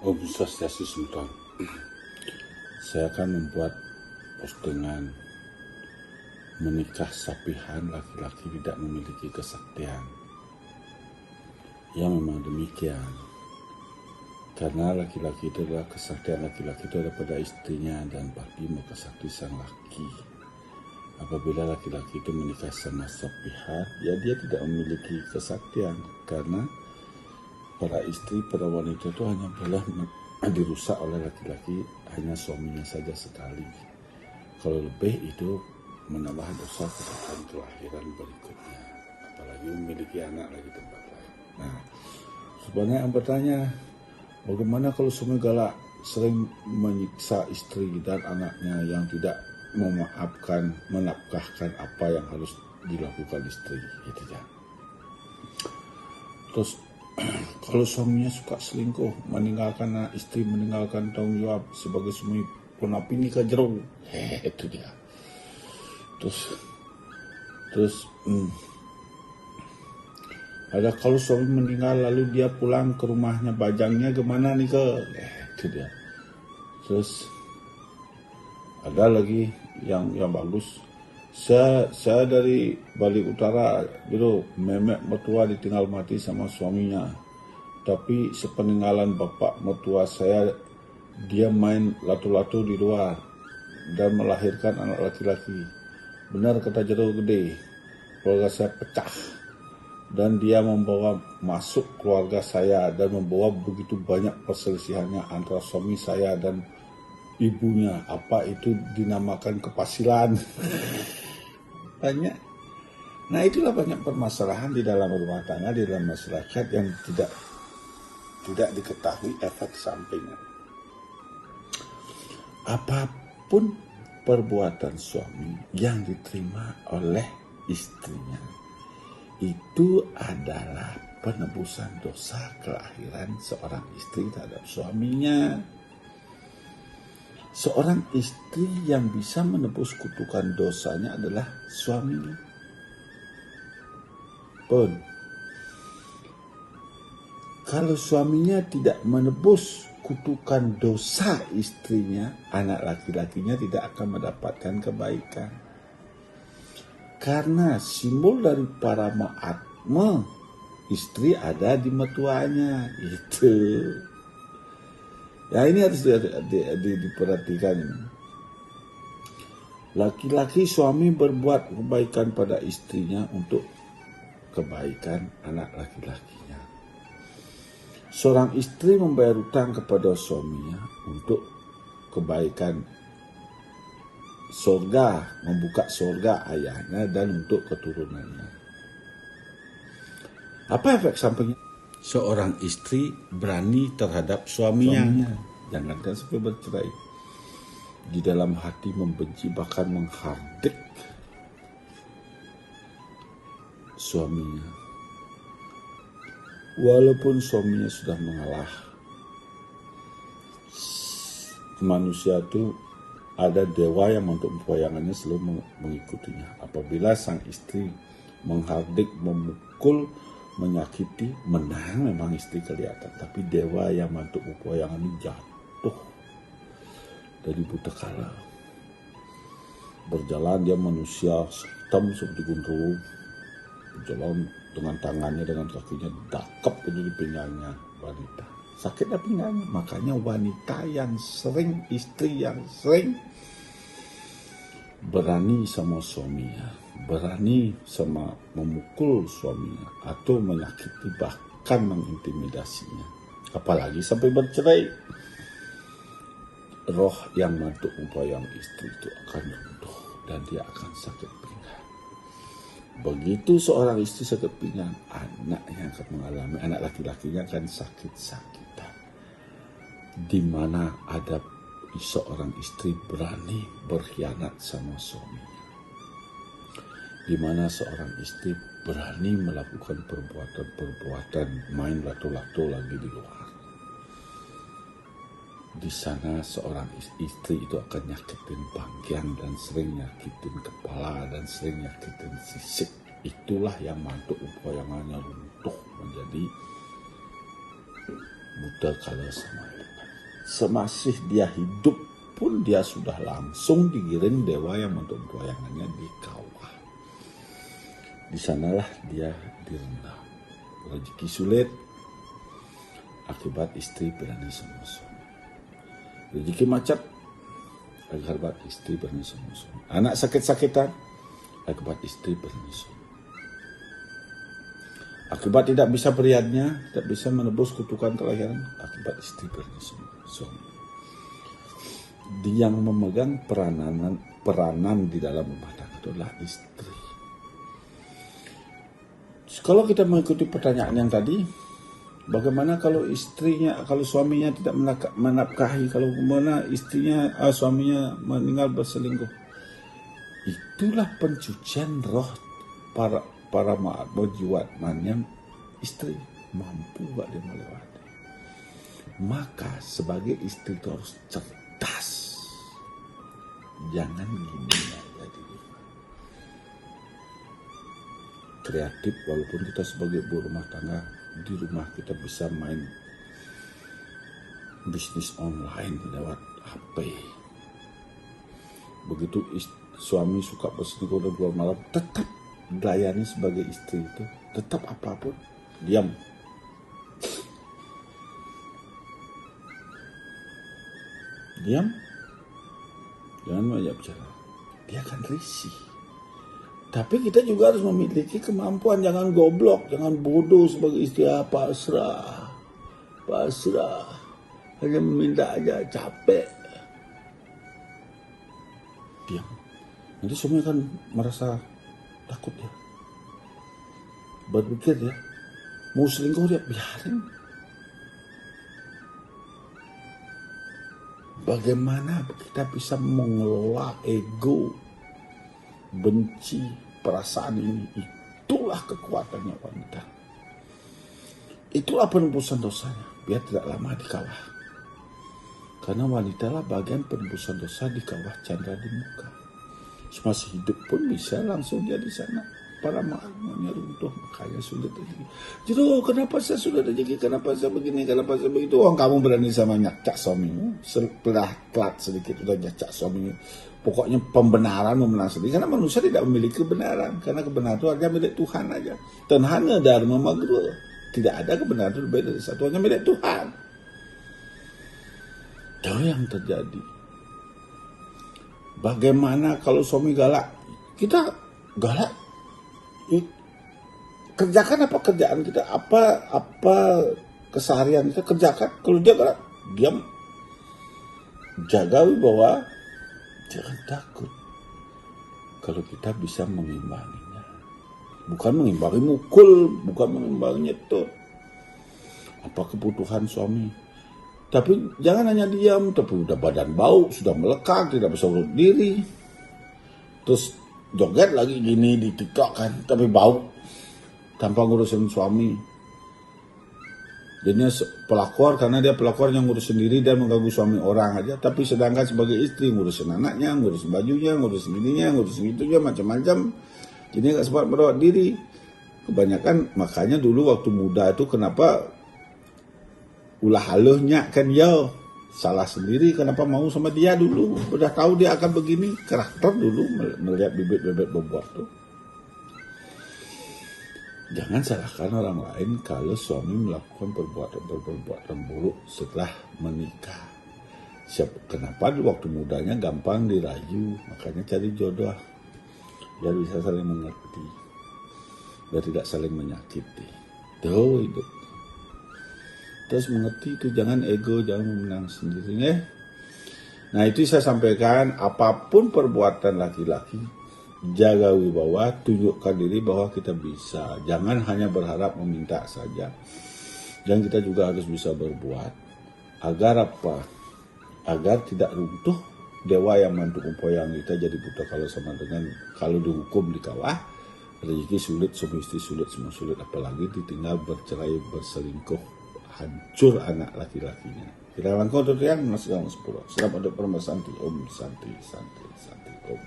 Om Swastiastu Sultan. Saya akan membuat postingan menikah sapihan laki-laki tidak memiliki kesaktian. Ya memang demikian. Karena laki-laki itu adalah kesaktian laki-laki itu ada pada istrinya dan bakti maka sakti sang laki. Apabila laki-laki itu menikah sama sapihan, ya dia tidak memiliki kesaktian karena para istri, para wanita itu hanya boleh dirusak oleh laki-laki hanya suaminya saja sekali. Kalau lebih itu menambah dosa kepada kelahiran berikutnya, apalagi memiliki anak lagi tempat lain. Nah, sebenarnya yang bertanya, bagaimana kalau suami galak sering menyiksa istri dan anaknya yang tidak memaafkan, menafkahkan apa yang harus dilakukan istri, gitu ya. Terus kalau suaminya suka selingkuh, meninggalkan istri, meninggalkan tanggung jawab sebagai suami penapi nikah jero, itu dia. Terus ada kalau suami meninggal lalu dia pulang ke rumahnya bajangnya gimana nih ke, itu dia. Terus ada lagi yang bagus. Saya dari Bali Utara, gitu, memek mertua ditinggal mati sama suaminya. Tapi sepeninggalan bapak mertua saya, dia main latu-latu di luar dan melahirkan anak laki-laki. Benar kata Jero Gede, keluarga saya pecah. Dan dia membawa masuk keluarga saya dan membawa begitu banyak perselisihannya antara suami saya dan ibunya. Apa itu dinamakan kepasilan. Banyak. Nah itulah banyak permasalahan di dalam rumah tangga, di dalam masyarakat yang tidak diketahui efek sampingnya. Apapun perbuatan suami yang diterima oleh istrinya, itu adalah penebusan dosa kelahiran seorang istri terhadap suaminya. Seorang istri yang bisa menebus kutukan dosanya adalah suaminya. Pun, kalau suaminya tidak menebus kutukan dosa istrinya, anak laki-lakinya tidak akan mendapatkan kebaikan. Karena simbol dari para ma'atma, istri ada di mertuanya. Itu. Ya ini harus diperhatikan. Laki-laki suami berbuat kebaikan pada istrinya untuk kebaikan anak laki-lakinya. Seorang istri membayar hutang kepada suaminya untuk kebaikan surga, membuka surga ayahnya dan untuk keturunannya. Apa efek sampingnya? Seorang istri berani terhadap suaminya. Jangankan sampai bercerai. Di dalam hati membenci bahkan menghardik suaminya. Walaupun suaminya sudah mengalah. Manusia itu ada dewa yang untuk pewayangannya selalu mengikutinya. Apabila sang istri menghardik, memukul, menyakiti, menang memang istri kelihatan. Tapi dewa yang mantuk pewayangan ini jatuh dari buta kala. Berjalan dia manusia hitam seperti gunung. Berjalan dengan tangannya, dengan kakinya, dakap di pinggangnya wanita. Sakitnya pinggangnya. Makanya wanita yang sering, istri yang sering berani sama suaminya, berani sama memukul suaminya atau menyakiti bahkan mengintimidasinya, apalagi sampai bercerai, roh yang mantuk membayang istri itu akan runtuh dan dia akan sakit pinggang. Begitu seorang istri sakit pinggang, anaknya akan mengalami, anak laki-lakinya akan sakit-sakitan. Di mana ada seorang istri berani berkhianat sama suaminya. Di mana seorang istri berani melakukan perbuatan-perbuatan main lato-lato lagi di luar. Di sana seorang istri itu akan nyakitin panggian dan sering nyakitin kepala dan sering nyakitin sisik. Itulah yang mantuk upayangannya runtuh menjadi buta kala sama semasih dia hidup pun dia sudah langsung digiring dewa yang mempoyangannya di kawah. Di sanalah dia direndam. Rezeki sulit akibat istri berani sama suami. Rezeki macet akibat istri berani sama suami. Anak sakit-sakitan akibat istri berani suami. Akibat tidak bisa beriadnya, tidak bisa menebus kutukan kelahiran akibat istri berani sama suami. Dia yang memegang peranan di dalam rumah tangga adalah istri. Kalau kita mengikuti pertanyaan yang tadi, bagaimana kalau suaminya tidak menafkahi, kalau mana suaminya meninggal berselingkuh? Itulah pencucian roh para jiwatman yang istri mampu gak dia melewati. Maka sebagai istri itu harus cerdas. Jangan gini aja diri. Kreatif, walaupun kita sebagai ibu rumah tangga, di rumah kita bisa main bisnis online lewat HP. Begitu suami suka berselingkuh dan keluar malam, tetap layani sebagai istri itu, tetap apapun diam. Jangan banyak bicara, dia akan risih. Tapi kita juga harus memiliki kemampuan, jangan goblok, jangan bodoh sebagai istri. Pasrah, hanya meminta aja, capek, diam. Nanti suami akan merasa takut ya, berpikir ya, mau selingkuh dia biarin. Bagaimana kita bisa mengelola ego, benci, perasaan ini? Itulah kekuatannya wanita. Itulah penebusan dosanya, biar tidak lama di kawah. Karena wanita lah bagian penebusan dosa di kawah candra di muka. Masih hidup pun bisa langsung dia di sana. Para makmumnya runtuh, makanya sulit rezeki. Jadi kenapa saya sudah rezeki, kenapa saya begini, kenapa saya begitu? Kamu berani sama nyacak suamimu, setelah telat sedikit udah nyacak suamimu. Pokoknya pembenaran memenang sendiri, karena manusia tidak memiliki kebenaran, karena kebenaran itu artinya milik Tuhan aja. Dan hanya dharma magro, tidak ada kebenaran itu lebih dari satu, hanya milik Tuhan. Itu yang terjadi. Bagaimana kalau suami galak? Kita galak. Kerjakan apa kerjaan kita, apa keseharian kita kerjakan. Kalau dia galak, diam. Jaga wibawa, jangan takut. Kalau kita bisa mengimbanginya, bukan mengimbangi mukul, bukan mengimbangi nyetot. Apa kebutuhan suami? Tapi jangan hanya diam, tapi udah badan bau, sudah melekat, tidak bisa urut diri. Terus joget lagi gini di TikTok kan, tapi bau, tanpa ngurusin suami. Jadinya pelakor, karena dia pelakor yang ngurus sendiri dan mengganggu suami orang aja. Tapi sedangkan sebagai istri ngurusin anaknya, ngurusin bajunya, ngurusin ininya, ngurusin itunya, macam-macam. Jadi gak sempat merawat diri. Kebanyakan, makanya dulu waktu muda itu kenapa ulah haluhnya kan ya salah sendiri, kenapa mau sama dia dulu, udah tahu dia akan begini. Karakter dulu melihat bibit-bibit bobot tuh. Jangan salahkan orang lain kalau suami melakukan perbuatan buruk setelah menikah. Kenapa di waktu mudanya gampang dirayu, makanya cari jodoh biar bisa saling mengerti, biar tidak saling menyakiti. Tuh hidup. Terus mengerti itu, jangan ego, jangan menang sendiri ya. Nah itu saya sampaikan, apapun perbuatan laki-laki, jaga wibawa, tunjukkan diri bahwa kita bisa. Jangan hanya berharap meminta saja. Dan kita juga harus bisa berbuat. Agar apa? Agar tidak runtuh dewa yang mempoyang kita jadi buta kalau dihukum di kawah. Rezeki sulit, suami istri sulit, semua sulit. Apalagi ditinggal bercerai, berselingkuh. Hancur anak laki-lakinya. Kita langkau untuk yang masih dalam 10. Selamat untuk permasalahan. Om Santi Santi Santi Om.